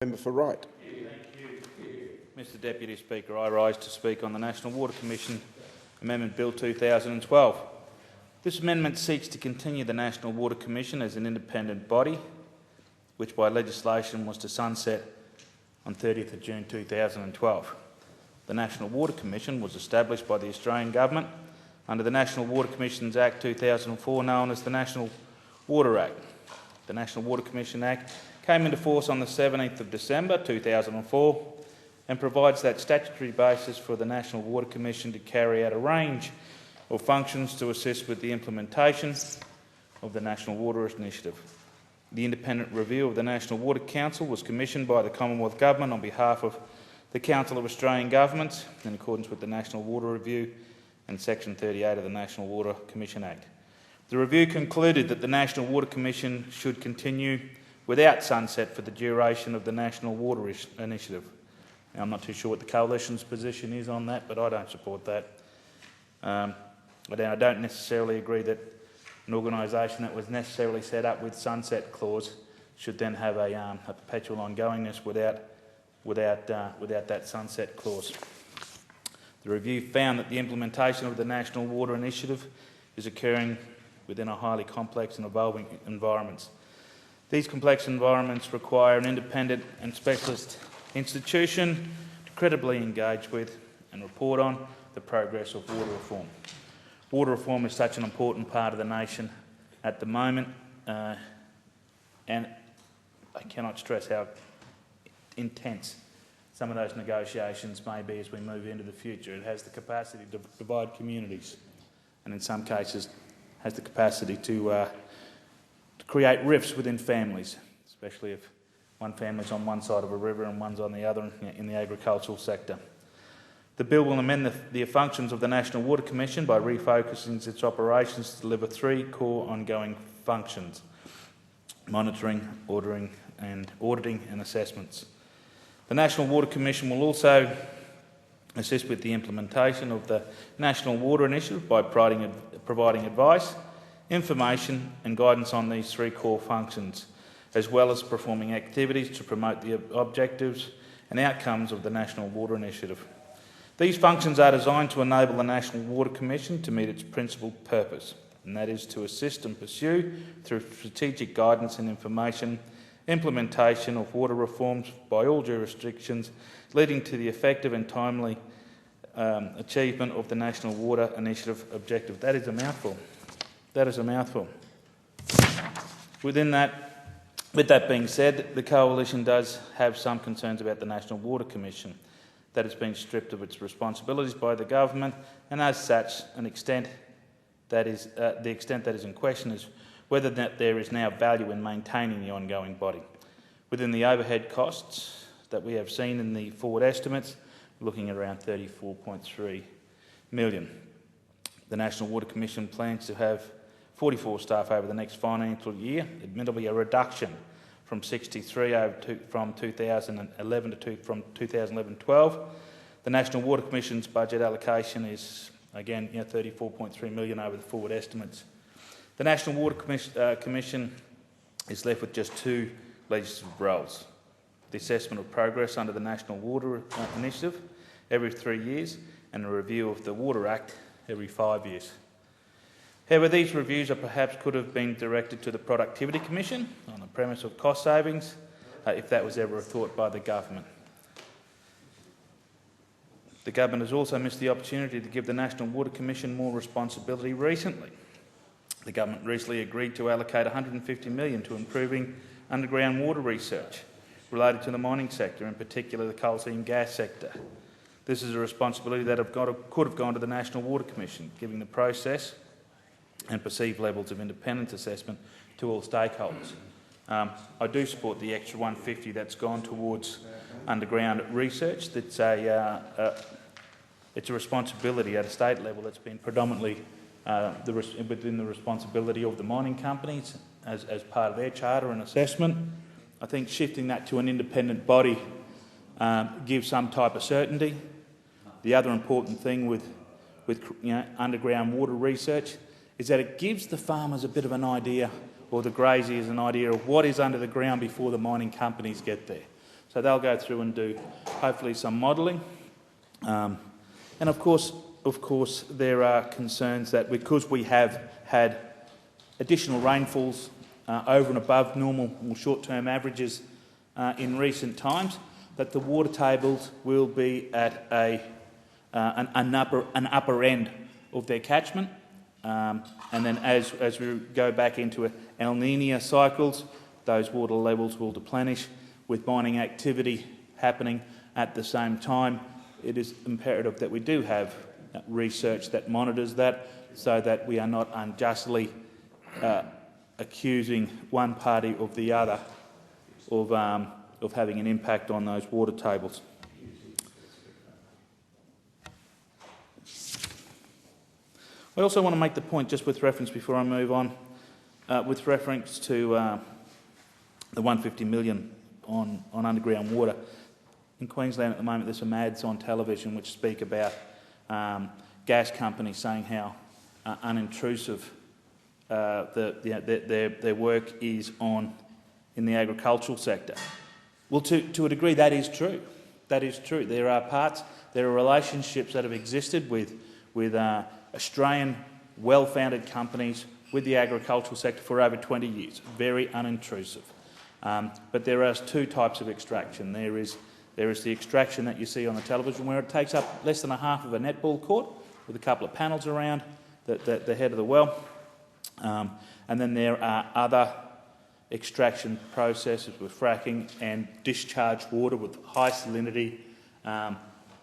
Member for Wright. Mr Deputy Speaker, I rise to speak on the National Water Commission Amendment Bill 2012. This amendment seeks to continue the National Water Commission as an independent body, which by legislation was to sunset on 30th of June 2012. The National Water Commission was established by the Australian Government under the National Water Commissions Act 2004, known as the National Water Act. The National Water Commission Act came into force on the 17th of December 2004 and provides that statutory basis for the National Water Commission to carry out a range of functions to assist with the implementation of the National Water Initiative. The independent review of the National Water Council was commissioned by the Commonwealth Government on behalf of the Council of Australian Governments in accordance with the National Water Review and Section 38 of the National Water Commission Act. The review concluded that the National Water Commission should continue without sunset for the duration of the National Water Initiative. Now, I'm not too sure what the Coalition's position is on that, but I don't support that. But I don't necessarily agree that an organisation that was necessarily set up with sunset clause should then have a perpetual ongoingness without that sunset clause. The review found that the implementation of the National Water Initiative is occurring within a highly complex and evolving environments. These complex environments require an independent and specialist institution to credibly engage with and report on the progress of water reform. Water reform is such an important part of the nation at the moment, and I cannot stress how intense some of those negotiations may be as we move into the future. It has the capacity to divide communities, and in some cases has the capacity to create rifts within families, especially if one family's on one side of a river and one's on the other in the agricultural sector. The bill will amend the functions of the National Water Commission by refocusing its operations to deliver three core ongoing functions: monitoring, auditing and assessments. The National Water Commission will also assist with the implementation of the National Water Initiative by providing advice, information and guidance on these three core functions, as well as performing activities to promote the objectives and outcomes of the National Water Initiative. These functions are designed to enable the National Water Commission to meet its principal purpose, and that is to assist and pursue, through strategic guidance and information, implementation of water reforms by all jurisdictions, leading to the effective and timely achievement of the National Water Initiative objective. That is a mouthful. That is a mouthful. With that being said, the Coalition does have some concerns about the National Water Commission, that has been stripped of its responsibilities by the government, and as such, the extent that is in question is whether there is now value in maintaining the ongoing body. Within the overhead costs that we have seen in the forward estimates, we're looking at around $34.3 million. The National Water Commission plans to have 44 staff over the next financial year, admittedly a reduction from 63 from 2011-12. The National Water Commission's budget allocation is, again, $34.3 million over the forward estimates. The National Water Commission is left with just two legislative roles: the assessment of progress under the National Water Initiative every 3 years, and a review of the Water Act every 5 years. However, these reviews could have been directed to the Productivity Commission on the premise of cost savings, if that was ever a thought by the government. The government has also missed the opportunity to give the National Water Commission more responsibility recently. The government recently agreed to allocate $150 million to improving underground water research related to the mining sector, in particular the coal seam gas sector. This is a responsibility that could have gone to the National Water Commission, giving the process and perceived levels of independence assessment to all stakeholders. I do support the extra $150 that's gone towards underground research. It's a responsibility at a state level that's been predominantly within the responsibility of the mining companies as part of their charter and assessment. I think shifting that to an independent body gives some type of certainty. The other important thing with underground water research is that it gives the farmers a bit of an idea, or the graziers an idea of what is under the ground before the mining companies get there. So they'll go through and do hopefully some modelling. And of course, there are concerns that because we have had additional rainfalls over and above normal or short-term averages in recent times, that the water tables will be at an upper end of their catchment. And then as we go back into El Niño cycles, those water levels will deplenish. With mining activity happening at the same time, it is imperative that we do have research that monitors that, so that we are not unjustly accusing one party of the other of having an impact on those water tables. I also want to make the point, just with reference before I move on, with reference to the 150 million on underground water. In Queensland at the moment, there's some ads on television which speak about gas companies saying how unintrusive their work is in the agricultural sector. Well, to a degree, that is true. That is true. There are relationships that have existed with Australian well-founded companies with the agricultural sector for over 20 years. Very unintrusive. But there are two types of extraction. There is the extraction that you see on the television, where it takes up less than a half of a netball court with a couple of panels around the head of the well. And then there are other extraction processes with fracking and discharge water with high salinity,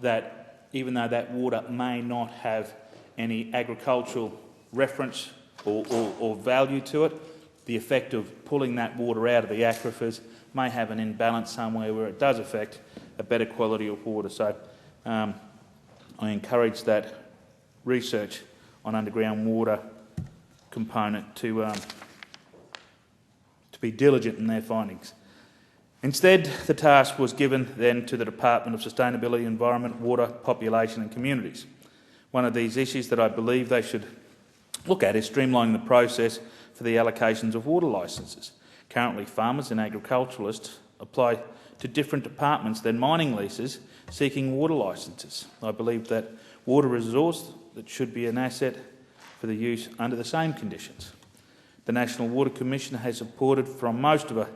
that even though that water may not have any agricultural reference or value to it, the effect of pulling that water out of the aquifers may have an imbalance somewhere where it does affect a better quality of water. So I encourage that research on underground water component to be diligent in their findings. Instead, the task was given then to the Department of Sustainability, Environment, Water, Population and Communities. One of these issues that I believe they should look at is streamlining the process for the allocations of water licences. Currently, farmers and agriculturalists apply to different departments than mining leases seeking water licences. I believe that water resource that should be an asset for the use under the same conditions. The National Water Commission has supported from most of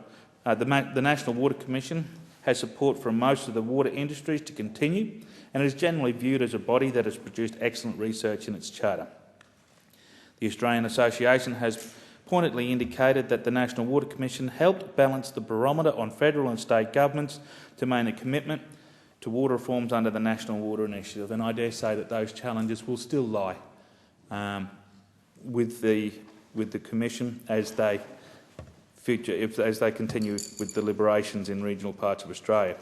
the National Water Commission has support from most of the water industries to continue, and it is generally viewed as a body that has produced excellent research in its charter. The Australian Association has pointedly indicated that the National Water Commission helped balance the barometer on federal and state governments to maintain a commitment to water reforms under the National Water Initiative, and I dare say that those challenges will still lie with the Commission as they continue with deliberations in regional parts of Australia.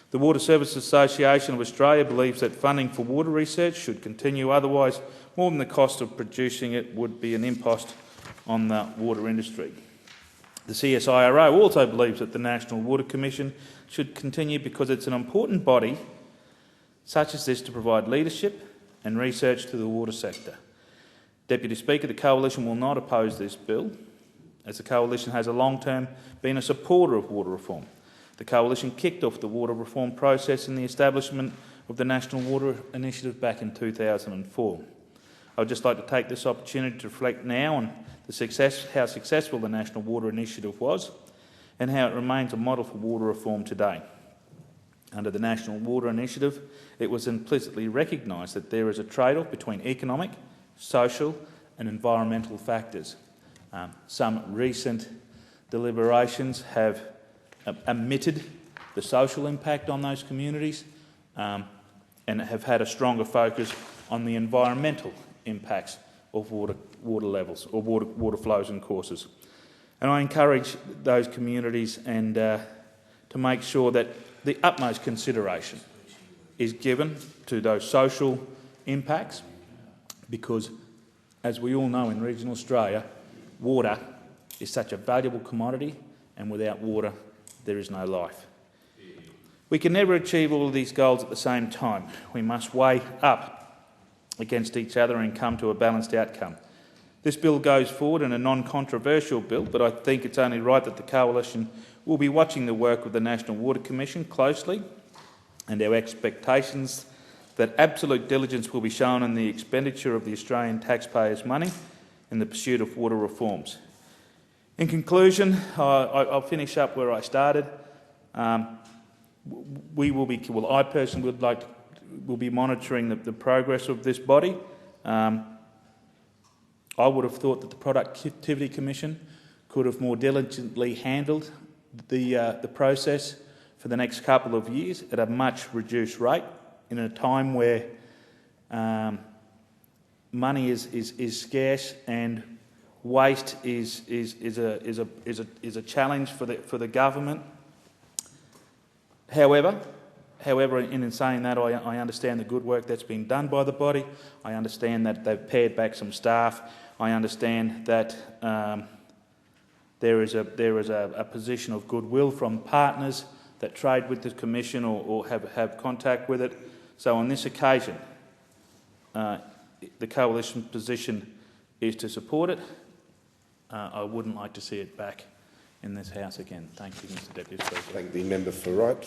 The Water Services Association of Australia believes that funding for water research should continue, otherwise more than the cost of producing it would be an impost on the water industry. The CSIRO also believes that the National Water Commission should continue because it's an important body such as this to provide leadership and research to the water sector. Deputy Speaker, the Coalition will not oppose this bill, as the Coalition has a long-term been a supporter of water reform. The Coalition kicked off the water reform process in the establishment of the National Water Initiative back in 2004. I would just like to take this opportunity to reflect now on how successful the National Water Initiative was and how it remains a model for water reform today. Under the National Water Initiative, it was implicitly recognised that there is a trade-off between economic, social and environmental factors. Some recent deliberations have omitted the social impact on those communities and have had a stronger focus on the environmental impacts of water levels or water flows and courses. And I encourage those communities to make sure that the utmost consideration is given to those social impacts, because as we all know in regional Australia, water is such a valuable commodity, and without water there is no life. We can never achieve all of these goals at the same time. We must weigh up against each other and come to a balanced outcome. This bill goes forward in a non-controversial bill, but I think it's only right that the Coalition will be watching the work of the National Water Commission closely, and our expectations that absolute diligence will be shown in the expenditure of the Australian taxpayers' money in the pursuit of water reforms. In conclusion, I'll finish up where I started. I personally will be monitoring the progress of this body. I would have thought that the Productivity Commission could have more diligently handled the process for the next couple of years at a much reduced rate, in a time where money is scarce and waste is a challenge for the government. However, in saying that, I understand the good work that's been done by the body. I understand that they've pared back some staff. I understand that there is a position of goodwill from partners that trade with the Commission or have contact with it. So on this occasion, the Coalition position is to support it. I wouldn't like to see it back in this House again. Thank you, Mr Deputy Speaker. Thank the member for Wright.